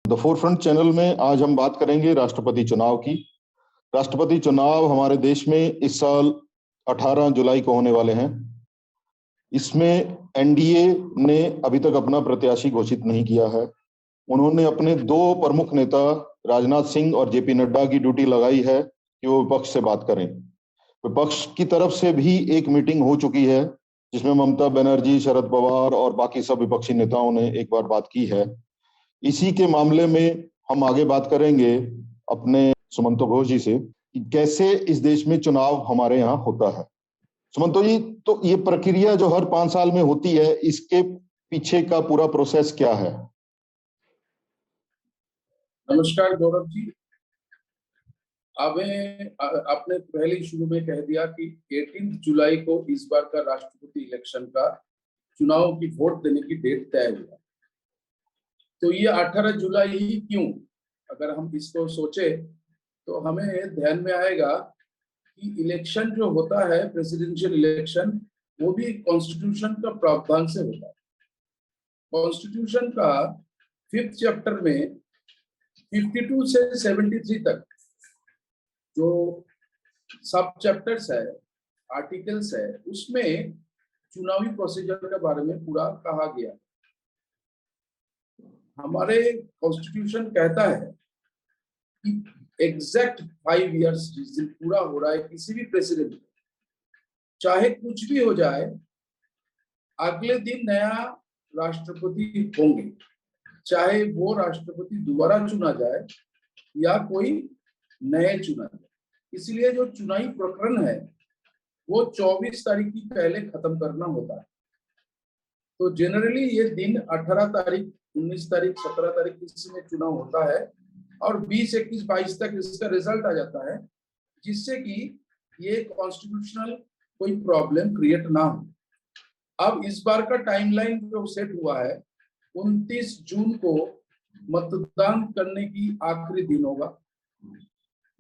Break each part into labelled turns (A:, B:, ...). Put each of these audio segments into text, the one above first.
A: The forefront channel में आज हम बात करेंगे राष्ट्रपति चुनाव की। राष्ट्रपति चुनाव हमारे देश में इस साल 18 जुलाई को होने वाले हैं। इसमें एनडीए ने अभी तक अपना प्रत्याशी घोषित नहीं किया है। उन्होंने अपने दो प्रमुख नेता राजनाथ सिंह और जेपी नड्डा की ड्यूटी लगाई है कि वो विपक्ष से बात करें। विपक्ष की तरफ से भी एक मीटिंग हो चुकी है जिसमें ममता बनर्जी, शरद पवार और बाकी सब विपक्षी नेताओं ने एक बार बात की है। इसी के मामले में हम आगे बात करेंगे अपने सुमंतो घोष जी से कि कैसे इस देश में चुनाव हमारे यहाँ होता है। सुमंतो जी, तो ये प्रक्रिया जो हर 5 साल में होती है, इसके पीछे का पूरा प्रोसेस क्या है?
B: नमस्कार गौरव जी। आपने पहले ही शुरू में कह दिया कि 18 जुलाई को इस बार का राष्ट्रपति इलेक्शन का चुनाव की वोट देने की डेट तय हुआ। तो ये 18 जुलाई ही क्यों? अगर हम इसको सोचे तो हमें ध्यान में आएगा कि इलेक्शन जो होता है, प्रेसिडेंशियल इलेक्शन, वो भी कॉन्स्टिट्यूशन का प्रावधान से होता है। कॉन्स्टिट्यूशन का 5th चैप्टर में 52 से 73 तक जो सब चैप्टर्स है, आर्टिकल्स है, उसमें चुनावी प्रोसीजर के बारे में पूरा कहा गया। हमारे कॉन्स्टिट्यूशन कहता है कि एग्जैक्ट 5 इयर्स जिस दिन पूरा हो रहा है किसी भी प्रेसिडेंट, चाहे कुछ भी हो जाए, अगले दिन नया राष्ट्रपति होंगे, चाहे वो राष्ट्रपति दोबारा चुना जाए या कोई नए चुना जाए। इसलिए जो चुनावी प्रकरण है वो 24 तारीख की पहले खत्म करना होता है। तो जनरली ये दिन 18 तारीख, 19 तारीख, 17 तारीख इसमें चुनाव होता है और 20, 21, 22 तक इसका रिजल्ट आ जाता है, जिससे कि ये कॉन्स्टिट्यूशनल कोई प्रॉब्लम क्रिएट ना हो। अब इस बार का टाइमलाइन जो सेट हुआ है, 29 जून को मतदान करने की आखिरी दिन होगा,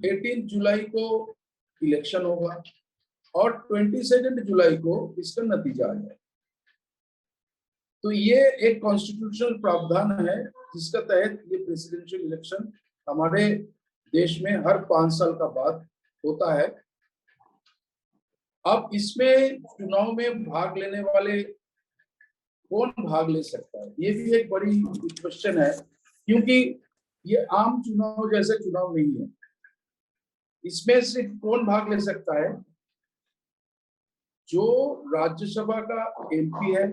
B: 18 जुलाई को इलेक्शन होगा और 22 जुलाई को इसका नतीजा आएगा। तो ये एक कॉन्स्टिट्यूशनल प्रावधान है जिसका तहत ये प्रेसिडेंशियल इलेक्शन हमारे देश में हर 5 साल का बाद होता है। अब इसमें चुनाव में भाग लेने वाले कौन भाग ले सकता है, ये भी एक बड़ी क्वेश्चन है, क्योंकि ये आम चुनाव जैसे चुनाव नहीं है। इसमें सिर्फ कौन भाग ले सकता है? जो राज्यसभा का एमपी है,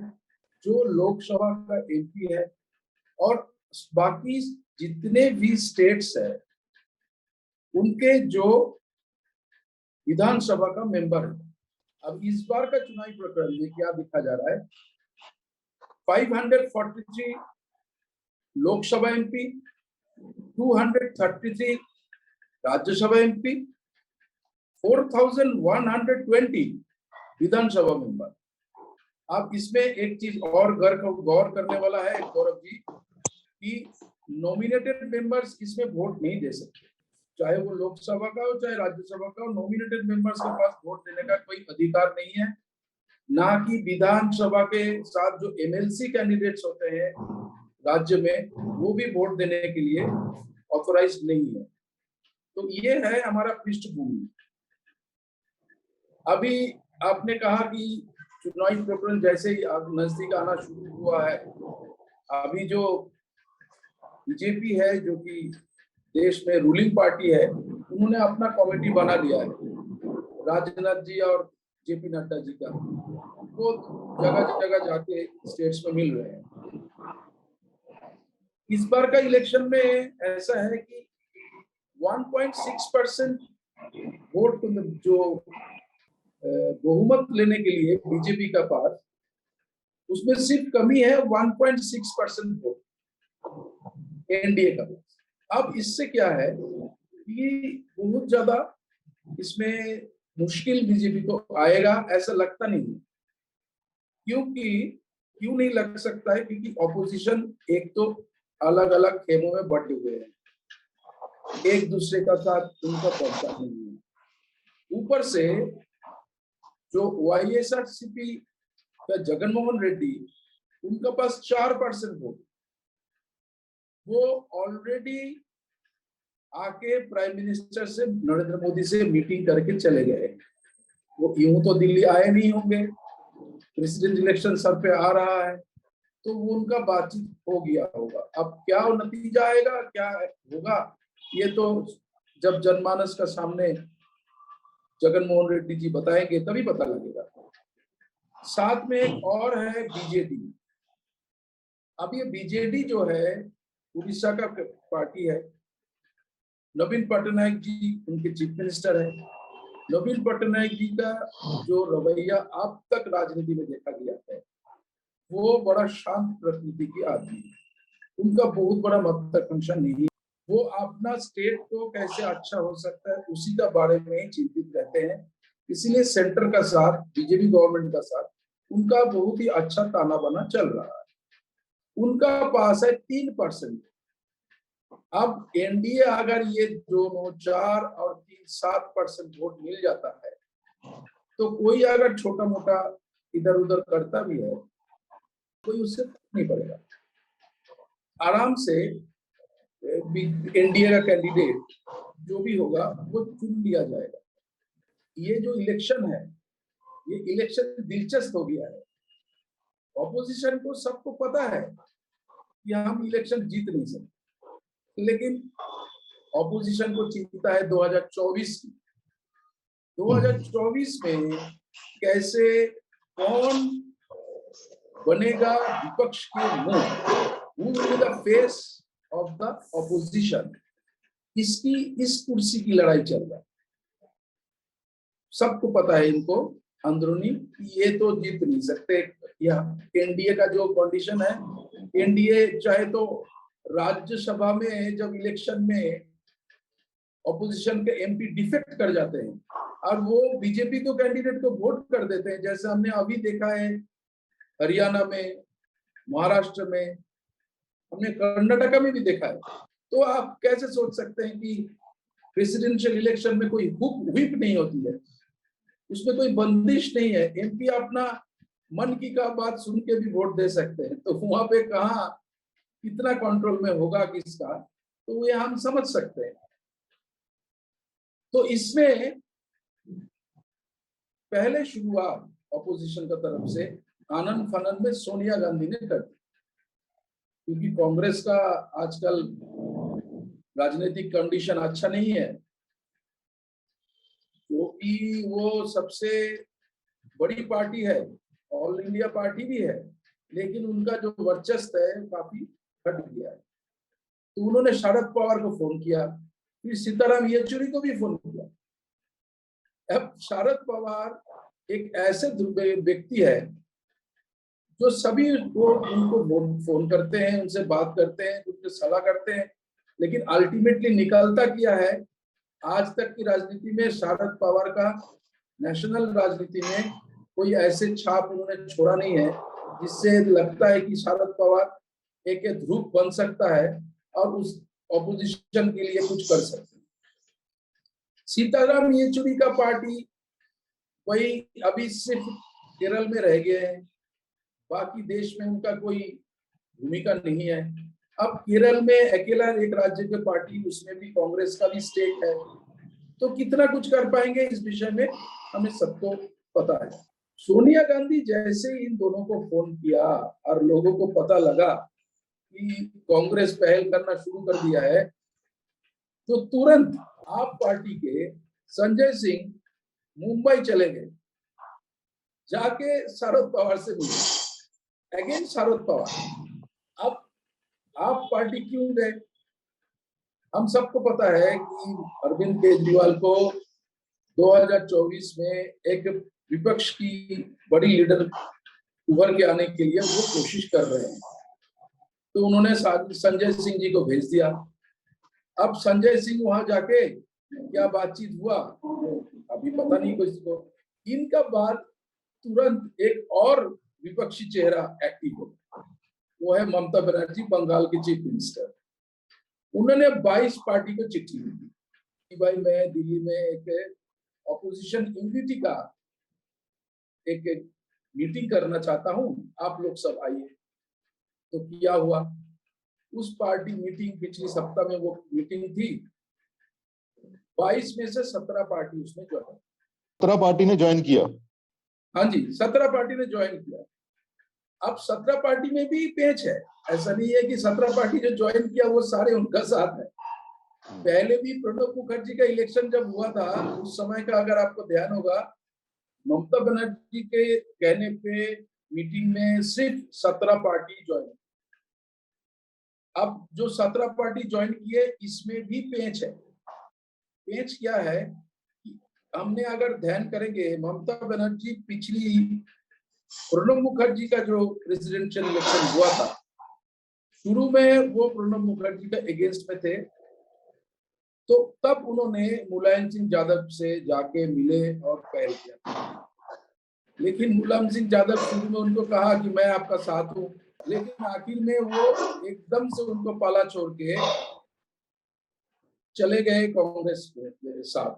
B: जो लोकसभा का एमपी है और बाकी जितने भी स्टेट्स है उनके जो विधानसभा का मेंबर है। अब इस बार का चुनावी प्रकरण में क्या दिखा जा रहा है? 543 लोकसभा एमपी, 233 राज्यसभा एमपी, 4120 विधानसभा मेंबर। अब इसमें एक चीज और गौर करने वाला है गौरव जी, कि नॉमिनेटेड मेंबर्स इसमें वोट नहीं दे सकते, चाहे वो लोकसभा का हो चाहे राज्यसभा का हो। नॉमिनेटेड मेंबर्स के पास वोट देने का कोई अधिकार नहीं है, ना कि विधानसभा के साथ जो एमएलसी कैंडिडेट्स होते हैं राज्य में, वो भी वोट देने के लिए ऑथोराइज नहीं है। तो ये है हमारा पृष्ठभूमि। अभी आपने कहा कि चुनावी प्रकरण जैसे ही नजदीक आना शुरू हुआ है, अभी जो बीजेपी है, जो कि देश में रूलिंग पार्टी है, उन्होंने अपना कमेटी बना लिया है, राजनाथ जी और जेपी नड्डा जी का। वो जगह जगह जाके स्टेट्स में मिल रहे हैं। इस बार का इलेक्शन में ऐसा है कि 1.6% वोट जो बहुमत लेने के लिए बीजेपी का पास, उसमें सिर्फ कमी है 1.6% वोट एनडीए का पास। अब इससे क्या है कि बहुत ज्यादा इसमें मुश्किल बीजेपी को आएगा ऐसा लगता नहीं है। क्यों नहीं लग सकता है? क्योंकि ऑपोजिशन एक तो अलग अलग खेमों में बटे हुए हैं, एक दूसरे का साथ उनका पहुंचा नहीं है। ऊपर से जो वाईएसआरसीपी का जगनमोहन रेड्डी, उनका पास 4% वोट, वो ऑलरेडी आके प्राइम मिनिस्टर से, नरेंद्र मोदी से मीटिंग करके चले गए। वो यूं तो दिल्ली आए नहीं होंगे, प्रेसिडेंट इलेक्शन सर पे आ रहा है, तो वो उनका बातचीत हो गया होगा। अब क्या नतीजा आएगा, क्या होगा, ये तो जब जनमानस का सामने जगन मोहन रेड्डी जी बताएंगे तभी पता लगेगा। साथ में एक और है बीजेडी। अब ये बीजेडी जो है उड़ीसा का पार्टी है, नवीन पटनायक जी उनके चीफ मिनिस्टर है। नवीन पटनायक जी का जो रवैया अब तक राजनीति में देखा गया है, वो बड़ा शांत प्रकृति की आदमी है। उनका बहुत बड़ा महत्वाकांक्षा नहीं, वो अपना स्टेट को कैसे अच्छा हो सकता है उसी का बारे में ही चिंतित रहते हैं। इसीलिए सेंटर का साथ, बीजेपी गवर्नमेंट का साथ उनका बहुत ही अच्छा ताना बाना चल रहा है। उनका पास है 3%। अब एनडीए अगर ये दोनों 4 और 3 7% वोट मिल जाता है, तो कोई अगर छोटा मोटा इधर उधर करता भी है, कोई उससे नहीं पड़ेगा। आराम से एनडीए का कैंडिडेट जो भी होगा वो चुन लिया जाएगा। ये जो इलेक्शन है, ये इलेक्शन दिलचस्प हो गया है। ऑपोजिशन को सबको पता है कि हम इलेक्शन जीत नहीं सकते, लेकिन ऑपोजिशन को चिंता है 2024 की। 2024 में कैसे कौन बनेगा विपक्ष के मुंह, who will be the face of the opposition, इसकी इस कुर्सी की लड़ाई चल रहा है। सबको पता है इनको अंदरूनी कि ये तो जीत नहीं सकते। यह एनडीए का जो कंडीशन है, एनडीए चाहे तो राज्यसभा में जब इलेक्शन में ऑपोजिशन के एमपी डिफेक्ट कर जाते हैं और वो बीजेपी को कैंडिडेट को वोट कर देते हैं, जैसे हमने अभी देखा है हरियाणा में, महाराष्ट्र में, हमने कर्नाटका में भी देखा है। तो आप कैसे सोच सकते हैं कि प्रेसिडेंशियल इलेक्शन में कोई व्हिप नहीं होती है, उसमें कोई बंदिश नहीं है, एमपी अपना मन की का बात सुन के भी वोट दे सकते हैं। तो वहां पे कहाँ कितना कंट्रोल में होगा किसका, तो ये हम समझ सकते हैं। तो इसमें पहले शुरुआत ऑपोजिशन का तरफ से आनन फानन में सोनिया गांधी ने कर दी, क्योंकि कांग्रेस का आजकल राजनीतिक कंडीशन अच्छा नहीं है, क्योंकि वो सबसे बड़ी पार्टी है, ऑल इंडिया पार्टी भी है, लेकिन उनका जो वर्चस्व है काफी घट गया है। तो उन्होंने शरद पवार को फोन किया, फिर सीताराम येचुरी को भी फोन किया। अब शरद पवार एक ऐसे व्यक्ति है जो सभी उनको फोन करते हैं, उनसे बात करते हैं, उनसे सलाह करते हैं, लेकिन अल्टीमेटली निकलता क्या है, आज तक की राजनीति में शरद पवार का नेशनल राजनीति में कोई ऐसे छाप उन्होंने छोड़ा नहीं है जिससे लगता है कि शरद पवार एक ध्रुव बन सकता है और उस ऑपोजिशन के लिए कुछ कर सकते हैं। सीताराम येचुरी का पार्टी वही अभी सिर्फ केरल में रह गए हैं, बाकी देश में उनका कोई भूमिका नहीं है। अब केरल में अकेला एक राज्य की पार्टी, उसमें भी कांग्रेस का भी स्टेक है, तो कितना कुछ कर पाएंगे इस विषय में हमें सबको पता है। सोनिया गांधी जैसे इन दोनों को फोन किया और लोगों को पता लगा कि कांग्रेस पहल करना शुरू कर दिया है, तो तुरंत आप पार्टी के संजय सिंह मुंबई चले गए, जाके शरद पवार से मिले, अगेन शरद पवार। अब आप पार्टी क्यों गए? हम सबको पता है कि अरविंद केजरीवाल को 2024 में एक विपक्ष की बड़ी लीडर उभर के आने के लिए वो कोशिश कर रहे हैं, तो उन्होंने संजय सिंह जी को भेज दिया। अब संजय सिंह वहां जाके क्या बातचीत हुआ अभी पता नहीं किसी को। इनका बाद तुरंत एक और विपक्षी चेहरा एक्टिव हो गया, वो है ममता बनर्जी, बंगाल की चीफ मिनिस्टर। उन्होंने 22 पार्टी को चिट्ठी दी कि भाई मैं दिल्ली में एक ऑपोजिशन यूनिटी का एक मीटिंग करना चाहता हूं, आप लोग सब आइए। तो क्या हुआ, उस पार्टी मीटिंग पिछली सप्ताह में वो मीटिंग थी, 22 में से 17 पार्टी उसने ज्वाइन
A: 17 पार्टी ने ज्वाइन किया।
B: हाँ जी, 17 पार्टी ने ज्वाइन किया। अब 17 पार्टी में भी पेच है, ऐसा नहीं है कि 17 पार्टी जो ज्वाइन किया वो सारे उनका साथ है। पहले भी प्रणब मुखर्जी का इलेक्शन जब हुआ था, उस समय का अगर आपको ध्यान होगा, ममता बनर्जी के कहने पे मीटिंग में सिर्फ 17 पार्टी ज्वाइन। अब जो 17 पार्टी ज्वाइन किए, इसमें भी पेच है। पेच क्या है कि हमने अगर ध्यान करेंगे, ममता बनर्जी पिछली प्रणब मुखर्जी का जो प्रेसिडेंशियल इलेक्शन हुआ था, शुरू में वो प्रणब मुखर्जी का अगेंस्ट में थे, तो तब उन्होंने मुलायम सिंह यादव से जाके मिले और पहल किया। लेकिन मुलायम सिंह यादव शुरू में उनको कहा कि मैं आपका साथ हूं, लेकिन आखिर में वो एकदम से उनको पाला छोड़ के चले गए कांग्रेस के साथ।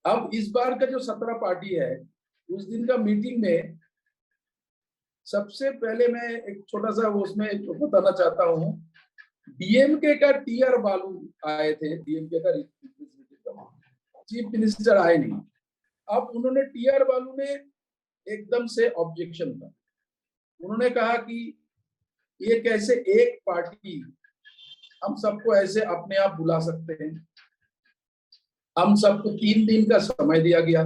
B: अब इस बार का जो 17 पार्टी है, उस दिन का मीटिंग में सबसे पहले मैं एक छोटा सा उसमें बताना चाहता हूँ, डीएमके का टीआर बालू आए थे, डीएमके का चीफ मिनिस्टर आए नहीं। अब उन्होंने टीआर बालू ने एकदम से ऑब्जेक्शन था, उन्होंने कहा कि ये कैसे एक पार्टी हम सबको ऐसे अपने आप बुला सकते हैं। हम सबको 3 दिन का समय दिया गया,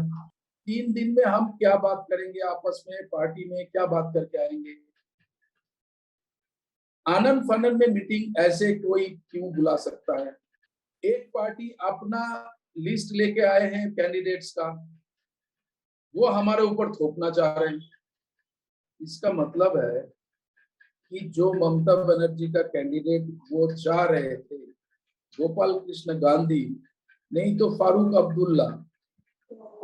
B: 3 दिन में हम क्या बात करेंगे आपस में, पार्टी में क्या बात करके आएंगे। आनंद फानन में मीटिंग ऐसे कोई क्यों बुला सकता है। एक पार्टी अपना लिस्ट लेके आए हैं कैंडिडेट्स का, वो हमारे ऊपर थोपना चाह रहे हैं। इसका मतलब है कि जो ममता बनर्जी का कैंडिडेट वो चाह रहे थे, गोपाल कृष्ण गांधी नहीं तो फारूक अब्दुल्ला,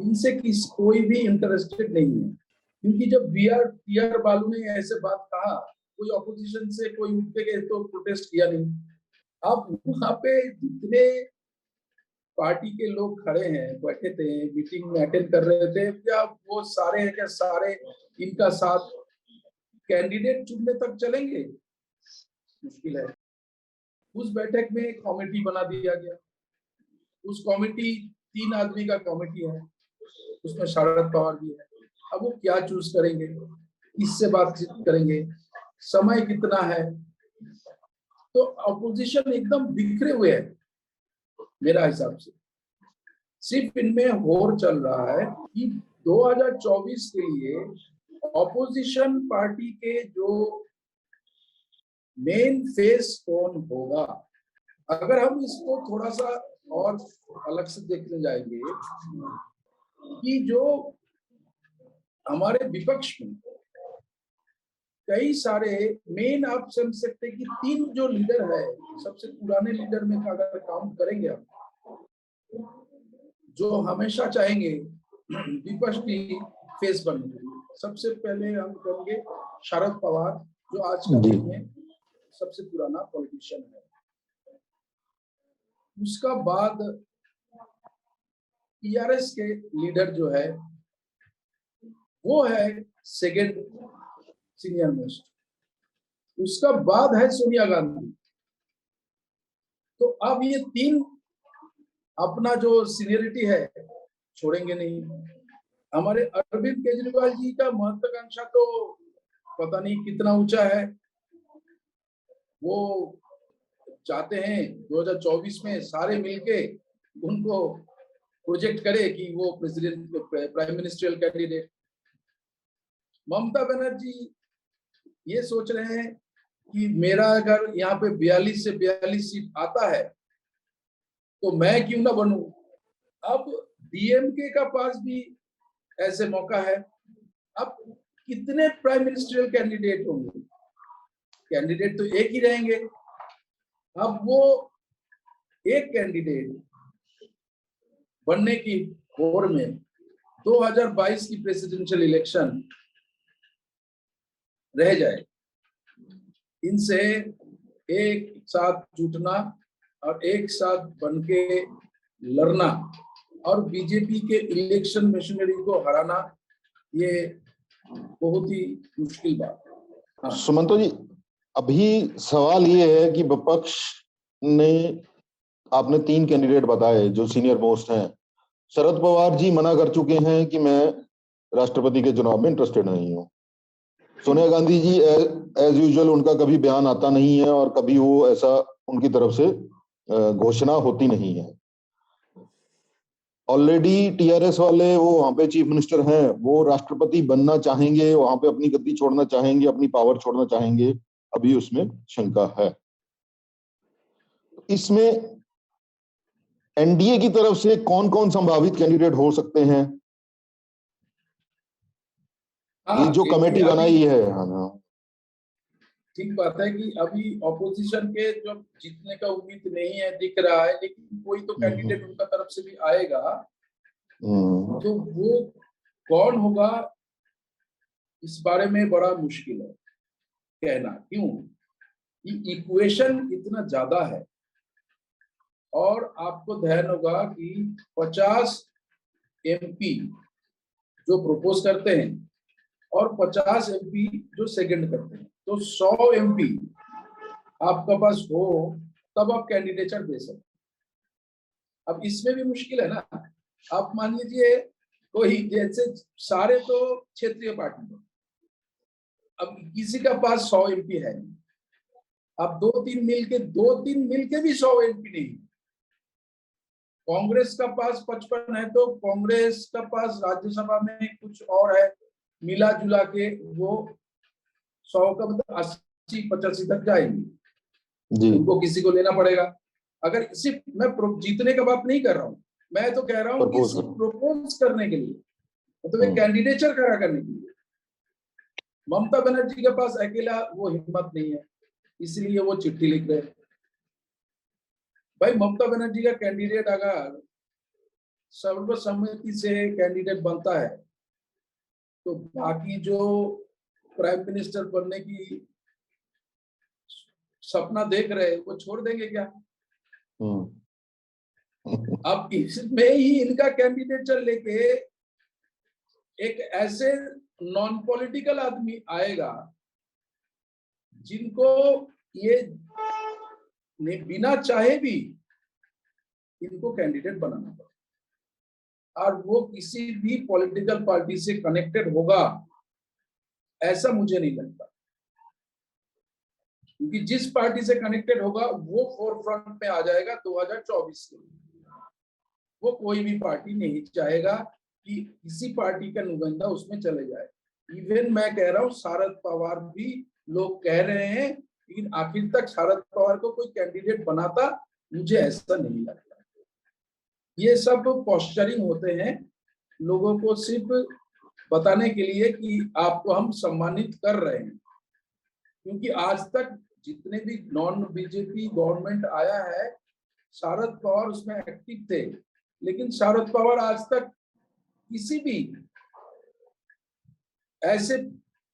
B: इनसे कोई भी इंटरेस्टेड नहीं है। क्योंकि जब टीआर बालू ने ऐसे बात कहा, कोई ऑपोजिशन से कोई उठ के गए तो प्रोटेस्ट किया नहीं। अब वहां पे जितने पार्टी के लोग खड़े हैं, बैठे थे, मीटिंग में अटेंड कर रहे थे, क्या वो सारे हैं क्या सारे इनका साथ कैंडिडेट चुनने तक चलेंगे? मुश्किल है। उस बैठक में एक कमेटी बना दिया गया। उस कमेटी 3 आदमी का कमेटी है, उसमें शरद पवार भी है। अब वो क्या चूज करेंगे, किससे बातचीत करेंगे, समय कितना है, तो अपोजिशन एकदम बिखरे हुए है मेरा हिसाब से। सिर्फ इनमें होर चल रहा है कि 2024 के लिए ऑपोजिशन पार्टी के जो मेन फेस कौन होगा। अगर हम इसको थोड़ा सा और अलग से देखने जाएंगे कि जो हमारे विपक्ष में कई सारे मेन, आप समझ सकते हैं कि 3 जो लीडर है, सबसे पुराने लीडर में अगर काउंट करेंगे आप, जो हमेशा चाहेंगे विपक्ष की फेस बनने के लिए, सबसे पहले हम कहेंगे शरद पवार, जो आज का डेट में सबसे पुराना पॉलिटिशियन है। उसका बाद टीआरएस के लीडर जो है वो है सेकेंड सीनियर मोस्ट, उसका बाद है सोनिया गांधी। तो अब ये 3 अपना जो सीनियरिटी है छोड़ेंगे नहीं। हमारे अरविंद केजरीवाल जी का महत्वाकांक्षा तो पता नहीं कितना ऊंचा है। वो चाहते हैं 2024 में सारे मिलके उनको प्रोजेक्ट करे कि वो president, prime ministerial candidate. Mamata Banerjee ये सोच रहे हैं कि मेरा अगर यहाँ पे 42 से 42 सीट आता है तो मैं क्यों ना बनूं। अब डीएमके का पास भी ऐसे मौका है। अब कितने प्राइम मिनिस्ट्रियल कैंडिडेट होंगे? कैंडिडेट तो एक ही रहेंगे। अब वो एक कैंडिडेट बनने की होड़ में 2022 की प्रेसिडेंशियल इलेक्शन रह जाए, इनसे एक साथ जुटना और एक साथ बनके लड़ना और बीजेपी के इलेक्शन मशीनरी को हराना, ये बहुत ही मुश्किल बात है।
A: सुमंतो जी, अभी सवाल ये है कि विपक्ष ने, आपने 3 कैंडिडेट बताए जो सीनियर मोस्ट हैं। शरद पवार जी मना कर चुके हैं कि मैं राष्ट्रपति के चुनाव में इंटरेस्टेड नहीं हूँ। सोनिया गांधी जी एज यूजुअल उनका कभी बयान आता नहीं है और कभी वो ऐसा उनकी तरफ से घोषणा होती नहीं है। ऑलरेडी टीआरएस वाले, वो वहां पे चीफ मिनिस्टर हैं, वो राष्ट्रपति बनना चाहेंगे, वहां पे अपनी गद्दी छोड़ना चाहेंगे, अपनी पावर छोड़ना चाहेंगे, अभी उसमें शंका है। इसमें एनडीए की तरफ से कौन कौन संभावित कैंडिडेट हो सकते हैं, ये जो कमेटी बनाई है? हाँ,
B: ठीक बात है कि अभी ऑपोजिशन के जो जीतने का उम्मीद नहीं है दिख रहा है, लेकिन कोई तो कैंडिडेट उनका तरफ से भी आएगा। तो वो कौन होगा इस बारे में बड़ा मुश्किल है कहना। क्यों? कि इक्वेशन इतना ज्यादा है, और आपको ध्यान होगा कि 50 एमपी जो प्रपोज करते हैं और 50 एमपी जो सेकंड करते हैं, तो 100 एमपी आपका पास हो तब आप कैंडिडेचर दे सकते। अब इसमें भी मुश्किल है ना। आप मान लीजिए कोई, जैसे सारे तो क्षेत्रीय पार्टी हैं, अब किसी का पास 100 एमपी है नहीं, अब दो तीन मिलके भी 100 एमपी नहीं। कांग्रेस का पास 55 है, तो कांग्रेस का पास राज्यसभा में कुछ और है, मिला जुला के वो 100 का मतलब 80-85 तक जाएंगे। उनको किसी को लेना पड़ेगा। अगर सिर्फ मैं जीतने का बात नहीं कर रहा हूँ, मैं तो कह रहा हूँ कि सिर्फ प्रपोज करने के लिए, मतलब एक कैंडिडेचर खड़ा करने के लिए। ममता बनर्जी के पास अकेला वो हिम्मत नहीं है, इसलिए वो चिट्ठी लिख रहे हैं। भाई ममता बनर्जी का कैंडिडेट अगर सर्वसम्मति से कैंडिडेट बनता है, तो बाकी जो प्राइम मिनिस्टर बनने की सपना देख रहे हैं वो छोड़ देंगे क्या? अब इसमें ही इनका कैंडिडेचर लेके एक ऐसे नॉन पॉलिटिकल आदमी आएगा जिनको ये बिना चाहे भी इनको कैंडिडेट बनाना पड़ेगा, और वो किसी भी पॉलिटिकल पार्टी से कनेक्टेड होगा ऐसा मुझे नहीं लगता। क्योंकि जिस पार्टी से कनेक्टेड होगा वो फोरफ्रंट में आ जाएगा 2024 के लिए। वो कोई भी पार्टी नहीं चाहेगा कि किसी पार्टी का नुमाइंदा उसमें चले जाए। इवन मैं कह रहा हूँ शरद पवार भी लोग कह रहे हैं, लेकिन आखिर तक शरद पवार को कोई कैंडिडेट बनाता मुझे ऐसा नहीं लगता। ये सब पोस्चरिंग होते हैं, लोगों को सिर्फ बताने के लिए कि आपको हम सम्मानित कर रहे हैं। क्योंकि आज तक जितने भी नॉन बीजेपी गवर्नमेंट आया है, शरद पवार उसमें एक्टिव थे, लेकिन शरद पवार आज तक किसी भी ऐसे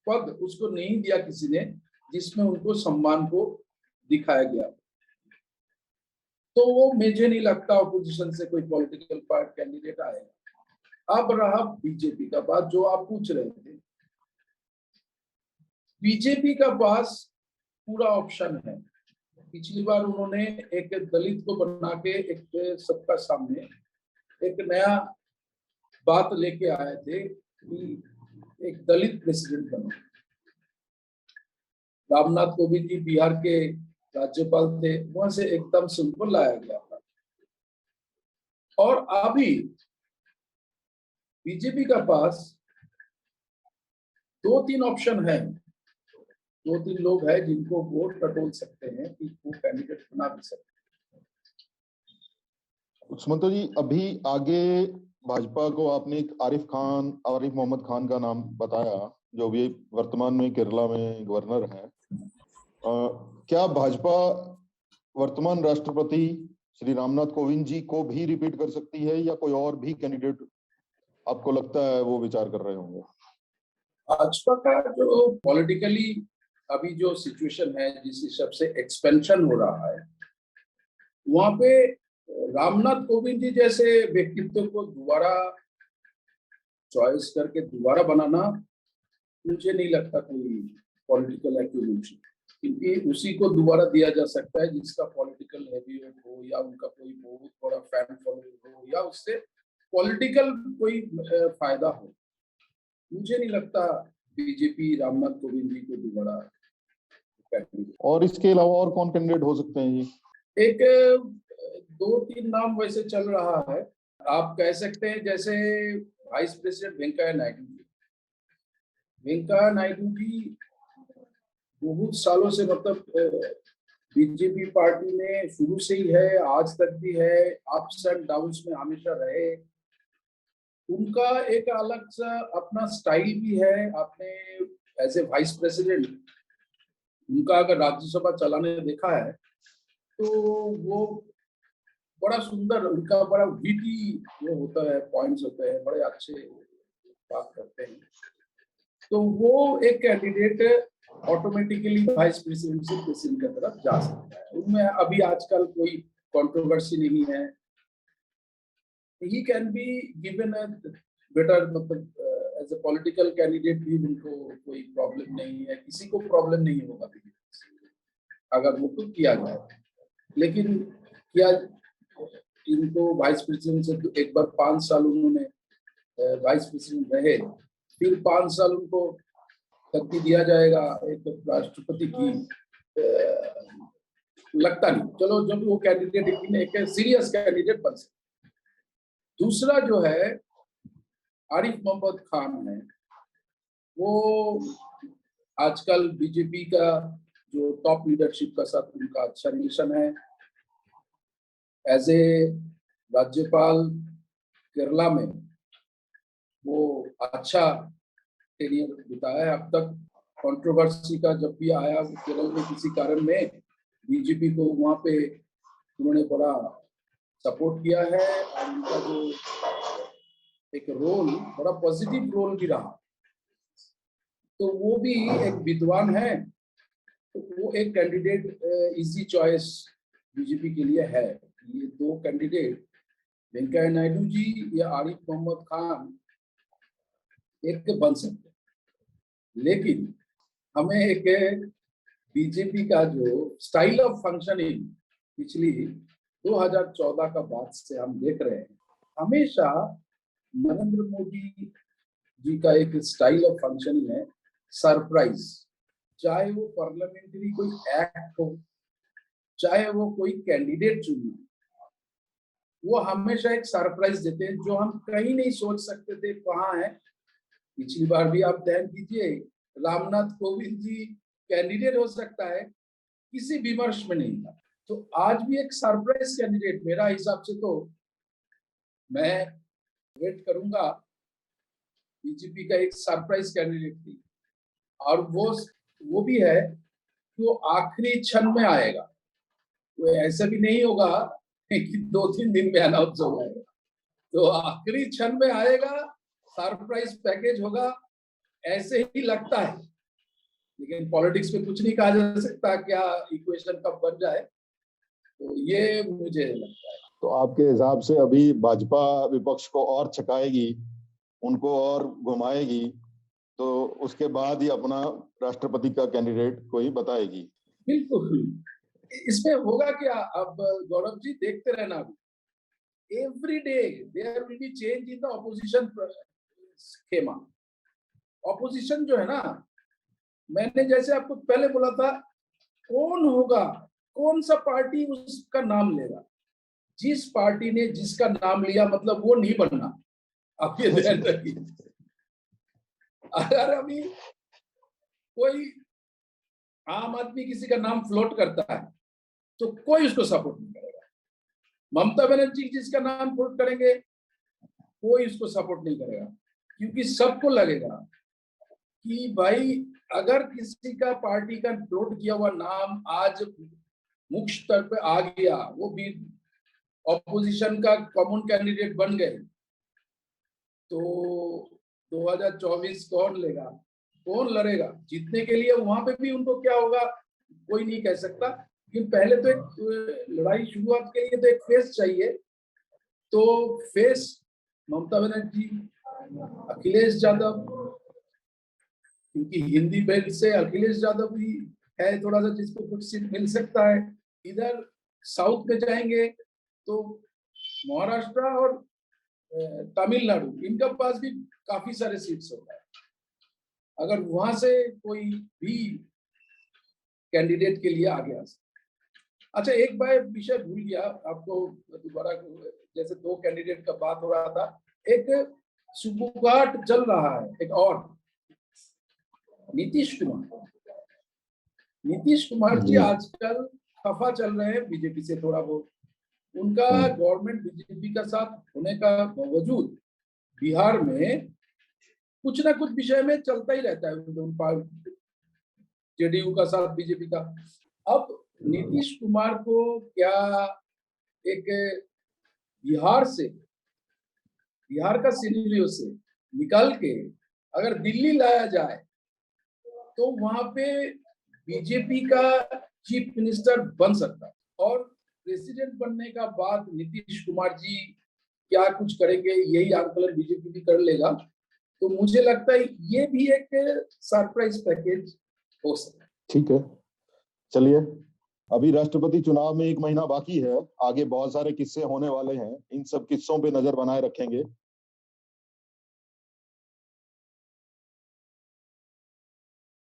B: पद उसको नहीं दिया किसी ने जिसमें उनको सम्मान को दिखाया गया। तो वो मुझे नहीं लगता ऑपोजिशन से कोई पॉलिटिकल पार्टी कैंडिडेट आएगा। अब रहा बीजेपी का बात जो आप पूछ रहे थे। बीजेपी का पास पूरा ऑप्शन है। पिछली बार उन्होंने एक दलित को बना के एक सबका सामने एक नया बात लेके आए थे कि एक दलित प्रेसिडेंट बनो। रामनाथ कोविंद जी बिहार के राज्यपाल थे, वहां से एकदम सिंपल लाया गया था। और अभी बीजेपी का पास 2-3 ऑप्शन है, 2-3 लोग हैं जिनको वोट टटोल सकते हैं कि वो कैंडिडेट बना भी सकते हैं।
A: सुमंतो जी, अभी आगे भाजपा को आपने एक आरिफ मोहम्मद खान का नाम बताया, जो भी वर्तमान में केरला में गवर्नर है। क्या भाजपा वर्तमान राष्ट्रपति श्री रामनाथ कोविंद जी को भी रिपीट कर सकती है, या कोई और भी कैंडिडेट आपको लगता है वो विचार कर रहे होंगे?
B: भाजपा का जो पॉलिटिकली अभी जो सिचुएशन है, जिस हिसाब से एक्सपेंशन हो रहा है, वहां पे रामनाथ कोविंद जी जैसे व्यक्तित्व को दोबारा चॉइस करके दोबारा बनाना मुझे नहीं लगता कोई पॉलिटिकल एक्यूरेसी। क्योंकि उसी को दोबारा दिया जा सकता है जिसका पॉलिटिकल हैवीवेट हो या उनका कोई बहुत बड़ा फैन फॉलोइंग हो या उससे पॉलिटिकल कोई फायदा हो। मुझे नहीं लगता बीजेपी रामनाथ कोविंद जी को दोबारा कैंडिडेट।
A: और इसके अलावा और कौन कैंडिडेट हो सकते हैं जी?
B: एक 2-3 नाम वैसे चल रहा है। आप कह सकते हैं जैसे वाइस प्रेसिडेंट वेंकैया नायडू जी। वेंकैया नायडू जी बहुत सालों से मतलब बीजेपी पार्टी में शुरू से ही है, आज तक भी है, अप्स एंड डाउन्स में हमेशा रहे। उनका एक अलग सा अपना स्टाइल भी है। आपने एज ए वाइस प्रेसिडेंट उनका अगर राज्यसभा चलाने देखा है तो वो बड़ा सुंदर, उनका बड़ा वीटी वो होता है, पॉइंट्स होते हैं, बड़े अच्छे बात करते हैं। तो वो एक कैंडिडेट ऑटोमेटिकली वाइस प्रेसिडेंट से प्रेसिडेंट की तरफ जा सकता है। उनमें अभी आजकल कोई कंट्रोवर्सी नहीं है। He can be given a better, मतलब एज ए पॉलिटिकल कैंडिडेट भी उनको कोई प्रॉब्लम नहीं है, किसी को प्रॉब्लम नहीं होगा अगर वो तो किया जाए। लेकिन क्या इनको वाइस प्रेसिडेंट से तो एक बार 5 साल उन्होंने वाइस प्रेसिडेंट रहे, फिर 5 साल उनको शक्ति दिया जाएगा एक राष्ट्रपति की, लगता नहीं। चलो जब वो कैंडिडेट एक सीरियस कैंडिडेट बन सकते। दूसरा जो है आरिफ मोहम्मद खान है, वो आजकल बीजेपी का जो टॉप लीडरशिप का साथ उनका अच्छा रिलेशन है। एज ए राज्यपाल केरला में वो अच्छा टेनियर बिताया है अब तक। कंट्रोवर्सी का जब भी आया केरल में किसी कारण में, बीजेपी को वहां पे उन्होंने बड़ा सपोर्ट किया है और उनका जो एक रोल बड़ा पॉजिटिव रोल भी रहा। तो वो भी एक विद्वान है, तो वो एक कैंडिडेट इजी चॉइस बीजेपी के लिए है। ये 2 कैंडिडेट वेंकैया नायडू जी या आरिफ मोहम्मद खान एक बन सकते हैं। लेकिन हमें एक बीजेपी का जो स्टाइल ऑफ फंक्शनिंग पिछली 2014 का बाद से हम देख रहे हैं, हमेशा नरेंद्र मोदी जी का एक स्टाइल ऑफ फंक्शनिंग है सरप्राइज। चाहे वो पार्लियामेंट्री कोई एक्ट हो, चाहे वो कोई कैंडिडेट चुनना, वो हमेशा एक सरप्राइज देते हैं जो हम कहीं नहीं सोच सकते थे कहाँ है। पिछली बार भी आप ध्यान दीजिए, रामनाथ कोविंद जी कैंडिडेट हो सकता है, किसी विमर्श में नहीं था। तो आज भी एक सरप्राइज कैंडिडेट मेरा हिसाब से, तो मैं वेट करूंगा बीजेपी का एक सरप्राइज कैंडिडेट थी। और वो भी है कि वो आखिरी क्षण में आएगा। वो ऐसा भी नहीं होगा कि 2-3 दिन में अनाउंस हो जाएगा, तो आखिरी क्षण में आएगा, सरप्राइज पैकेज होगा, ऐसे ही लगता है। लेकिन पॉलिटिक्स में कुछ नहीं कहा जा सकता, क्या इक्वेशन कब बन जाए, तो ये मुझे लगता है।
A: तो आपके हिसाब से अभी भाजपा विपक्ष को और छकाएगी, उनको और घुमाएगी, तो उसके बाद ही अपना राष्ट्रपति का कैंडिडेट कोई बताएगी?
B: बिल्कुल। इसमें होगा क्या, अब गौरव जी देखते रहना, every day there will be change in the opposition schema. Opposition जो है ना, मैंने जैसे आपको पहले बोला था, कौन होगा, कौन सा पार्टी उसका नाम लेगा। जिस पार्टी ने जिसका नाम लिया मतलब वो नहीं बनना, आप ये ध्यान रखिए। अगर अभी कोई आम आदमी किसी का नाम फ्लोट करता है तो कोई उसको सपोर्ट नहीं करेगा। ममता बनर्जी जिसका नाम फ्लोट करेंगे, कोई उसको सपोर्ट नहीं करेगा, क्योंकि सबको लगेगा कि भाई अगर किसी का पार्टी का फ्लोट किया हुआ नाम आज मुख्य स्तर पे आ गया, वो भी ऑपोजिशन का कॉमन कैंडिडेट बन गए, तो 2024 कौन लेगा, कौन लड़ेगा जीतने के लिए? वहां पे भी उनको क्या होगा कोई नहीं कह सकता। लेकिन पहले तो एक लड़ाई शुरुआत के लिए तो एक फेस चाहिए। तो फेस ममता बनर्जी, अखिलेश यादव, क्योंकि हिंदी बेल्ट से अखिलेश यादव भी है थोड़ा सा जिसको कुछ सीट मिल सकता है। इधर साउथ में जाएंगे तो महाराष्ट्र और तमिलनाडु, इनका पास भी काफी सारे सीट्स होता है। अगर वहां से कोई भी कैंडिडेट के लिए आगे आ सकता। अच्छा, एक बार विषय भूल गया आपको दोबारा, जैसे 2 कैंडिडेट का बात हो रहा था, एक सुबुगाट चल रहा है, एक और नीतीश कुमार जी आजकल खफा चल रहे हैं बीजेपी से थोड़ा बहुत। उनका गवर्नमेंट बीजेपी का साथ होने का बावजूद बिहार में कुछ ना कुछ विषय में चलता ही रहता है, जेडीयू का साथ बीजेपी का। अब नीतीश कुमार को क्या एक बिहार का सिनेरियो से निकाल के अगर दिल्ली लाया जाए तो वहां पे बीजेपी का चीफ मिनिस्टर बन सकता है, और प्रेसिडेंट बनने का बाद नीतीश कुमार जी क्या कुछ करेंगे, यही आंकलन बीजेपी भी कर लेगा। तो मुझे लगता है ये भी एक सरप्राइज पैकेज हो सकता है।
A: ठीक है, चलिए, अभी राष्ट्रपति चुनाव में 1 महीना बाकी है, आगे बहुत सारे किस्से होने वाले हैं, इन सब किस्सों पे नजर बनाए रखेंगे।